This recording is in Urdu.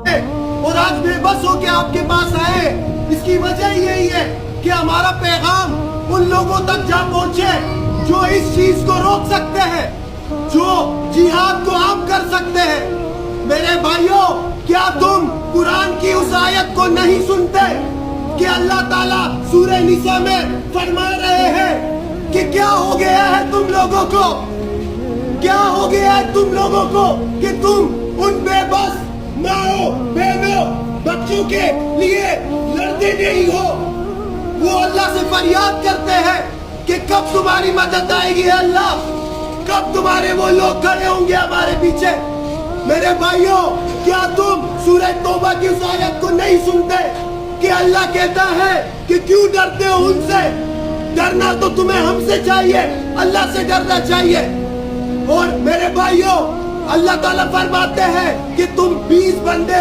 اور آج بے بس ہو کے آپ کے پاس آئے. اس کی وجہ یہی ہے کہ ہمارا پیغام ان لوگوں تک جا پہنچے جو اس چیز کو روک سکتے ہیں, جو جہاد کو عام کر سکتے ہیں. میرے بھائیوں, کیا تم قرآن کی اس آیت کو نہیں سنتے کہ اللہ تعالیٰ سورہ نساء میں فرما رہے ہیں کہ کیا ہو گیا ہے تم لوگوں کو, کیا ہو گیا ہے تم لوگوں کو کہ تم ان بے بس ماؤں بہنوں بچوں کے لیے لڑتے نہیں ہو. وہ اللہ سے فریاد کرتے ہیں کہ کب تمہاری مدد آئے گی اللہ, کب تمہارے وہ لوگ کھڑے ہوں گے ہمارے پیچھے. میرے بھائیوں, کیا تم سورہ توبہ کی اس آیت کو نہیں سنتے کہ اللہ کہتا ہے کہ کیوں ڈرتے ہو ان سے؟ ڈرنا تو تمہیں ہم سے چاہیے, اللہ سے ڈرنا چاہیے. اور میرے بھائیوں, اللہ تعالیٰ فرماتے ہیں کہ تم 20 بندے ہو